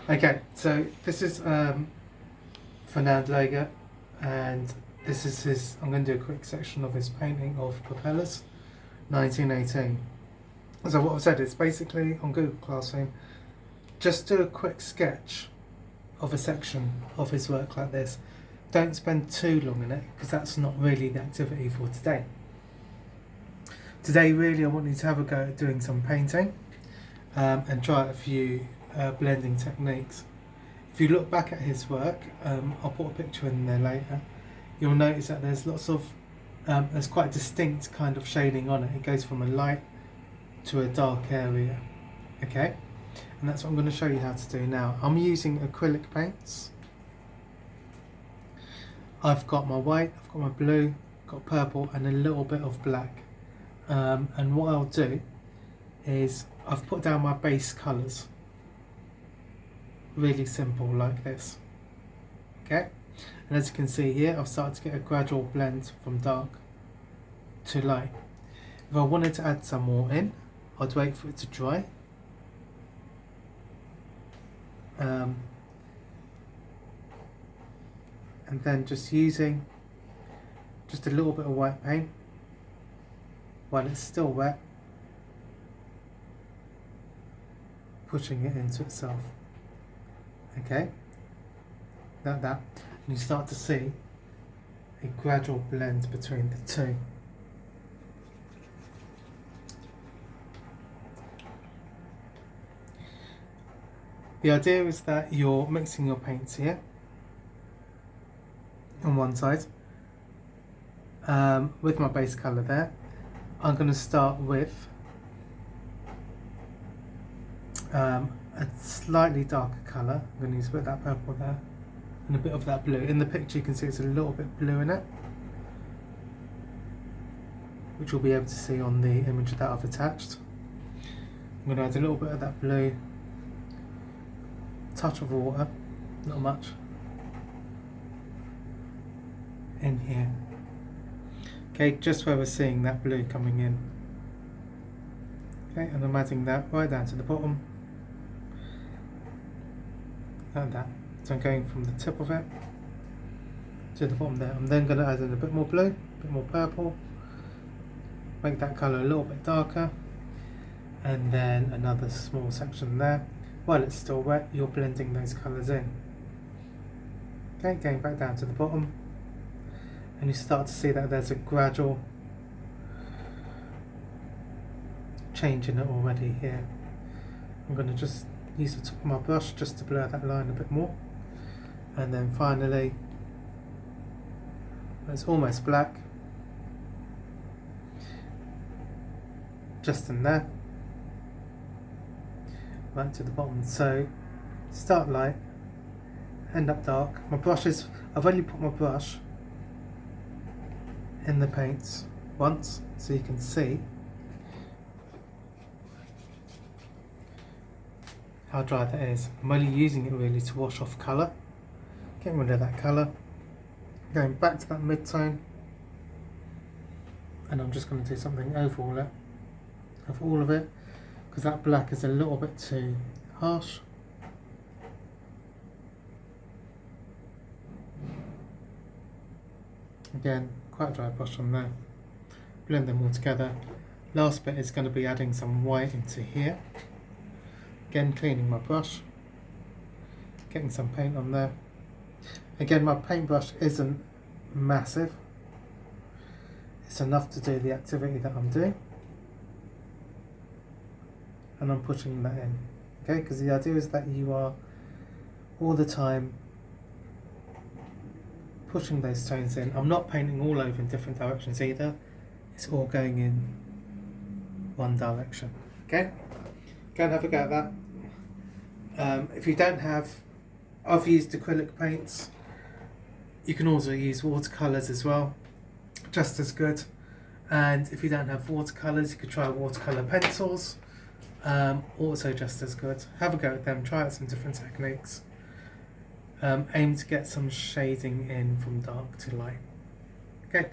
Okay, so this is Fernand Lega, and this is his. I'm going to do a quick section of his painting of propellers, 1918. So what I've said is basically on Google Classroom, just do a quick sketch of a section of his work like this. Don't spend too long in it because that's not really the activity for today. Today, really, I want you to have a go at doing some painting and try a few blending techniques. If you look back at his work, I'll put a picture in there later, you'll notice that there's lots of, there's quite distinct kind of shading on it. It goes from a light to a dark area, okay? And that's what I'm going to show you how to do now. I'm using acrylic paints. I've got my white, I've got my blue, got purple and a little bit of black. And what I'll do is I've put down my base colours. Really simple like this. Okay? And as you can see here, I've started to get a gradual blend from dark to light. If I wanted to add some more in, I'd wait for it to dry. And then just using just a little bit of white paint while it's still wet, pushing it into itself. Okay, like that, and you start to see a gradual blend between the two. The idea is that you're mixing your paints here on one side with my base colour there. I'm going to start with a slightly darker colour. I'm going to use a bit of that purple there and a bit of that blue. In the picture you can see it's a little bit blue in it, which you'll be able to see on the image that I've attached. I'm going to add a little bit of that blue, touch of water, not much, in here. Okay, just where we're seeing that blue coming in. Okay, and I'm adding that right down to the bottom, like that. So I'm going from the tip of it to the bottom there. I'm then going to add in a bit more blue, a bit more purple, make that colour a little bit darker, and then another small section there. While it's still wet, you're blending those colours in. Okay, going back down to the bottom, and you start to see that there's a gradual change in it already here. I'm going to just use the top of my brush just to blur that line a bit more, and then finally it's almost black, just in there, right to the bottom. So start light, end up dark. My brush is, I've only put my brush in the paints once so you can see how dry that is. I'm only using it really to wash off colour, getting rid of that colour, going back to that mid-tone, and I'm just going to do something over all of it, because that black is a little bit too harsh. Again, quite a dry brush on there. Blend them all together. Last bit is going to be adding some white into here. Again, cleaning my brush, getting some paint on there. Again, my paintbrush isn't massive. It's enough to do the activity that I'm doing. And I'm pushing that in. Okay, because the idea is that you are all the time pushing those tones in. I'm not painting all over in different directions either. It's all going in one direction. Okay? Go and have a go at that. If you don't have, I've used acrylic paints. You can also use watercolours as well, just as good. And if you don't have watercolours, you could try watercolour pencils, also just as good. Have a go at them, try out some different techniques. Aim to get some shading in from dark to light. Okay.